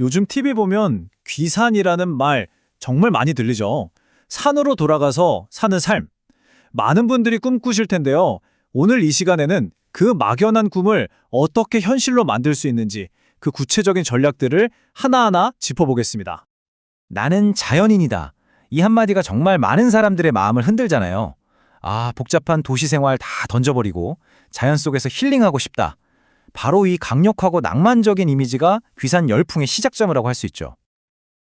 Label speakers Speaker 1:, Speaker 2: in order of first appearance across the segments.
Speaker 1: 요즘 TV 보면 귀산이라는 말 정말 많이 들리죠. 산으로 돌아가서 사는 삶. 많은 분들이 꿈꾸실 텐데요. 오늘 이 시간에는 그 막연한 꿈을 어떻게 현실로 만들 수 있는지 그 구체적인 전략들을 하나하나 짚어보겠습니다.
Speaker 2: 나는 자연인이다. 이 한마디가 정말 많은 사람들의 마음을 흔들잖아요. 아, 복잡한 도시 생활 다 던져버리고 자연 속에서 힐링하고 싶다. 바로 이 강력하고 낭만적인 이미지가 귀산 열풍의 시작점이라고 할 수 있죠.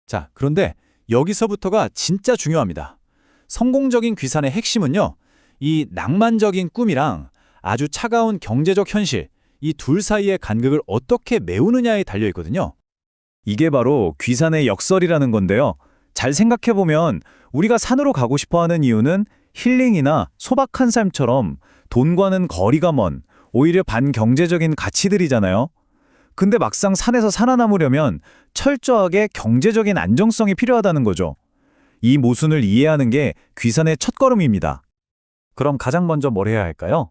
Speaker 1: 자, 그런데 여기서부터가 진짜 중요합니다. 성공적인 귀산의 핵심은요. 이 낭만적인 꿈이랑 아주 차가운 경제적 현실, 이 둘 사이의 간극을 어떻게 메우느냐에 달려 있거든요. 이게 바로 귀산의 역설이라는 건데요. 잘 생각해보면 우리가 산으로 가고 싶어하는 이유는 힐링이나 소박한 삶처럼 돈과는 거리가 먼 오히려 반경제적인 가치들이잖아요. 근데 막상 산에서 살아남으려면 철저하게 경제적인 안정성이 필요하다는 거죠. 이 모순을 이해하는 게 귀산의 첫걸음입니다. 그럼 가장 먼저 뭘 해야 할까요?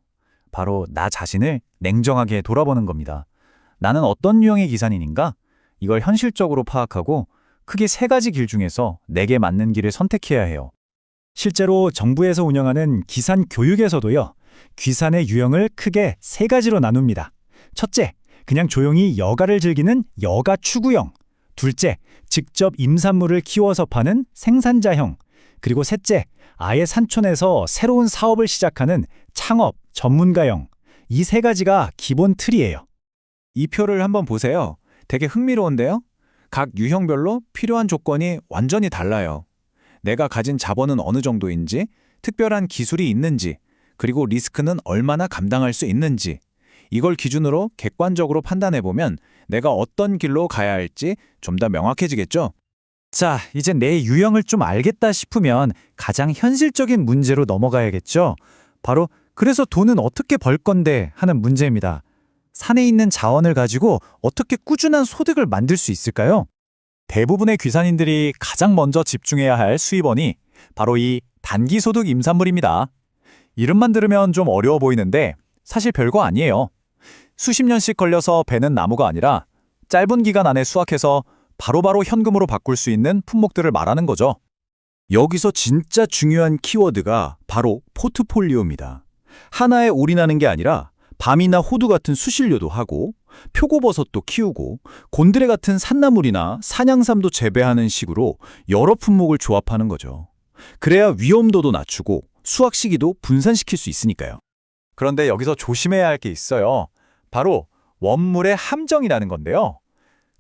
Speaker 1: 바로 나 자신을 냉정하게 돌아보는 겁니다. 나는 어떤 유형의 기산인인가? 이걸 현실적으로 파악하고 크게 세 가지 길 중에서 내게 맞는 길을 선택해야 해요. 실제로 정부에서 운영하는 기산 교육에서도요. 귀산의 유형을 크게 세 가지로 나눕니다. 첫째, 그냥 조용히 여가를 즐기는 여가 추구형. 둘째, 직접 임산물을 키워서 파는 생산자형. 그리고 셋째, 아예 산촌에서 새로운 사업을 시작하는 창업, 전문가형. 이 세 가지가 기본 틀이에요. 이 표를 한번 보세요. 되게 흥미로운데요? 각 유형별로 필요한 조건이 완전히 달라요. 내가 가진 자본은 어느 정도인지, 특별한 기술이 있는지, 그리고 리스크는 얼마나 감당할 수 있는지, 이걸 기준으로 객관적으로 판단해보면 내가 어떤 길로 가야 할지 좀 더 명확해지겠죠? 자, 이제 내 유형을 좀 알겠다 싶으면 가장 현실적인 문제로 넘어가야겠죠? 바로 그래서 돈은 어떻게 벌 건데 하는 문제입니다. 산에 있는 자원을 가지고 어떻게 꾸준한 소득을 만들 수 있을까요? 대부분의 귀산인들이 가장 먼저 집중해야 할 수입원이 바로 이 단기소득 임산물입니다. 이름만 들으면 좀 어려워 보이는데 사실 별거 아니에요. 수십 년씩 걸려서 베는 나무가 아니라 짧은 기간 안에 수확해서 바로바로 현금으로 바꿀 수 있는 품목들을 말하는 거죠.
Speaker 2: 여기서 진짜 중요한 키워드가 바로 포트폴리오입니다. 하나에 올인하는 게 아니라 밤이나 호두 같은 수실료도 하고 표고버섯도 키우고 곤드레 같은 산나물이나 산양삼도 재배하는 식으로 여러 품목을 조합하는 거죠. 그래야 위험도도 낮추고 수확 시기도 분산시킬 수 있으니까요.
Speaker 1: 그런데 여기서 조심해야 할 게 있어요. 바로 원물의 함정이라는 건데요.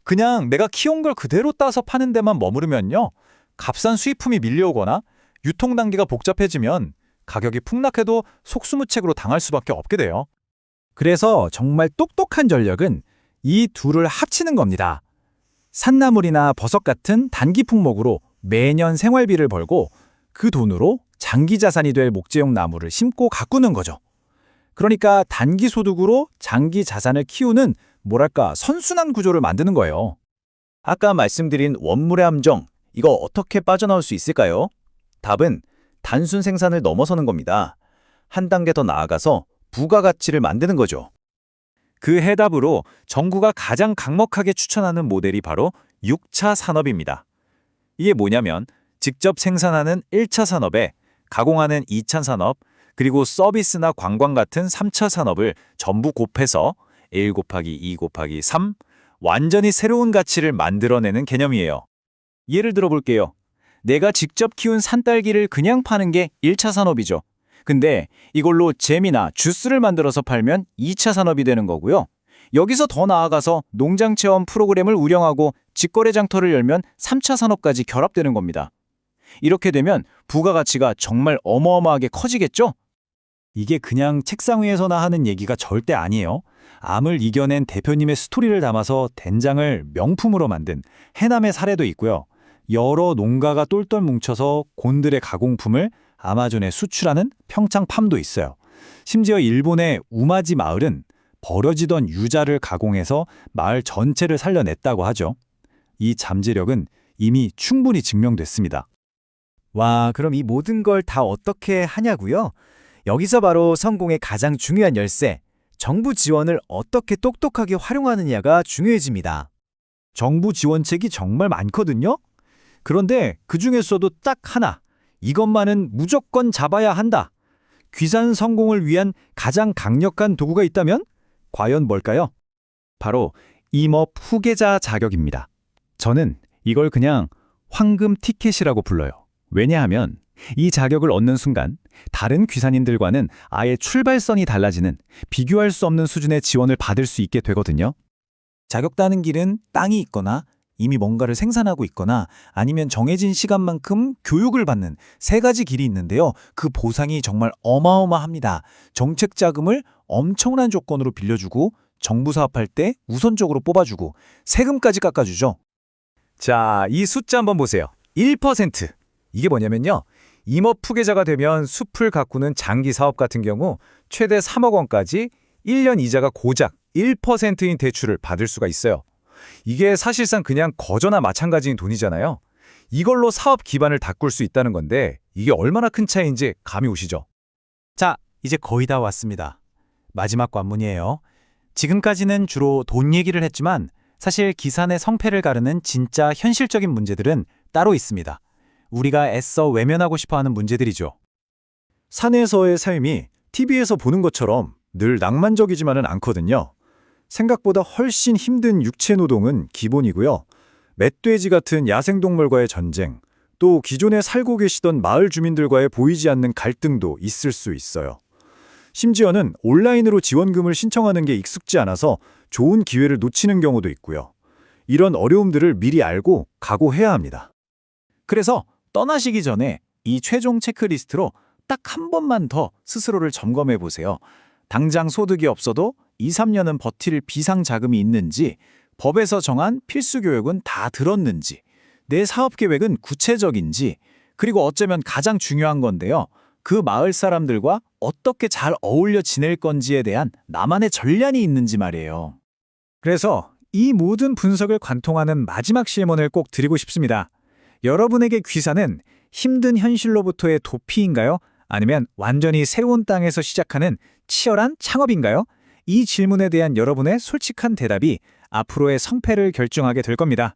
Speaker 1: 그냥 내가 키운 걸 그대로 따서 파는 데만 머무르면요. 값싼 수입품이 밀려오거나 유통 단계가 복잡해지면 가격이 폭락해도 속수무책으로 당할 수밖에 없게 돼요. 그래서 정말 똑똑한 전략은 이 둘을 합치는 겁니다. 산나물이나 버섯 같은 단기 품목으로 매년 생활비를 벌고 그 돈으로 장기 자산이 될 목재용 나무를 심고 가꾸는 거죠. 그러니까 단기 소득으로 장기 자산을 키우는 뭐랄까 선순환 구조를 만드는 거예요. 아까 말씀드린 원물의 함정, 이거 어떻게 빠져나올 수 있을까요? 답은 단순 생산을 넘어서는 겁니다. 한 단계 더 나아가서 부가가치를 만드는 거죠. 그 해답으로 정부가 가장 강력하게 추천하는 모델이 바로 6차 산업입니다. 이게 뭐냐면 직접 생산하는 1차 산업에 가공하는 2차 산업, 그리고 서비스나 관광 같은 3차 산업을 전부 곱해서 1 곱하기 2 곱하기 3, 완전히 새로운 가치를 만들어내는 개념이에요. 예를 들어 볼게요. 내가 직접 키운 산딸기를 그냥 파는 게 1차 산업이죠. 근데 이걸로 잼이나 주스를 만들어서 팔면 2차 산업이 되는 거고요. 여기서 더 나아가서 농장 체험 프로그램을 운영하고 직거래 장터를 열면 3차 산업까지 결합되는 겁니다. 이렇게 되면 부가가치가 정말 어마어마하게 커지겠죠? 이게 그냥 책상 위에서나 하는 얘기가 절대 아니에요. 암을 이겨낸 대표님의 스토리를 담아서 된장을 명품으로 만든 해남의 사례도 있고요. 여러 농가가 똘똘 뭉쳐서 곤드레 가공품을 아마존에 수출하는 평창팜도 있어요. 심지어 일본의 우마지 마을은 버려지던 유자를 가공해서 마을 전체를 살려냈다고 하죠. 이 잠재력은 이미 충분히 증명됐습니다.
Speaker 3: 와, 그럼 이 모든 걸 다 어떻게 하냐고요? 여기서 바로 성공의 가장 중요한 열쇠, 정부 지원을 어떻게 똑똑하게 활용하느냐가 중요해집니다.
Speaker 2: 정부 지원책이 정말 많거든요. 그런데 그중에서도 딱 하나, 이것만은 무조건 잡아야 한다. 귀산 성공을 위한 가장 강력한 도구가 있다면 과연 뭘까요? 바로 임업 후계자 자격입니다. 저는 이걸 그냥 황금 티켓이라고 불러요. 왜냐하면 이 자격을 얻는 순간 다른 귀산인들과는 아예 출발선이 달라지는 비교할 수 없는 수준의 지원을 받을 수 있게 되거든요.
Speaker 1: 자격 따는 길은 땅이 있거나 이미 뭔가를 생산하고 있거나 아니면 정해진 시간만큼 교육을 받는 세 가지 길이 있는데요. 그 보상이 정말 어마어마합니다. 정책 자금을 엄청난 조건으로 빌려주고 정부 사업할 때 우선적으로 뽑아주고 세금까지 깎아주죠.
Speaker 3: 자, 이 숫자 한번 보세요. 1%. 이게 뭐냐면요. 임업 후계자가 되면 숲을 가꾸는 장기 사업 같은 경우 최대 3억 원까지 1년 이자가 고작 1%인 대출을 받을 수가 있어요. 이게 사실상 그냥 거저나 마찬가지인 돈이잖아요. 이걸로 사업 기반을 닦을 수 있다는 건데 이게 얼마나 큰 차이인지 감이 오시죠?
Speaker 1: 자, 이제 거의 다 왔습니다. 마지막 관문이에요. 지금까지는 주로 돈 얘기를 했지만 사실 기산의 성패를 가르는 진짜 현실적인 문제들은 따로 있습니다. 우리가 애써 외면하고 싶어하는 문제들이죠.
Speaker 2: 산에서의 삶이 TV에서 보는 것처럼 늘 낭만적이지만은 않거든요. 생각보다 훨씬 힘든 육체 노동은 기본이고요. 멧돼지 같은 야생동물과의 전쟁, 또 기존에 살고 계시던 마을 주민들과의 보이지 않는 갈등도 있을 수 있어요. 심지어는 온라인으로 지원금을 신청하는 게 익숙지 않아서 좋은 기회를 놓치는 경우도 있고요. 이런 어려움들을 미리 알고 각오해야 합니다.
Speaker 1: 그래서 떠나시기 전에 이 최종 체크리스트로 딱 한 번만 더 스스로를 점검해 보세요. 당장 소득이 없어도 2, 3년은 버틸 비상자금이 있는지, 법에서 정한 필수 교육은 다 들었는지, 내 사업 계획은 구체적인지, 그리고 어쩌면 가장 중요한 건데요. 그 마을 사람들과 어떻게 잘 어울려 지낼 건지에 대한 나만의 전략이 있는지 말이에요.
Speaker 3: 그래서 이 모든 분석을 관통하는 마지막 질문을 꼭 드리고 싶습니다. 여러분에게 귀산은 힘든 현실로부터의 도피인가요? 아니면 완전히 새로운 땅에서 시작하는 치열한 창업인가요? 이 질문에 대한 여러분의 솔직한 대답이 앞으로의 성패를 결정하게 될 겁니다.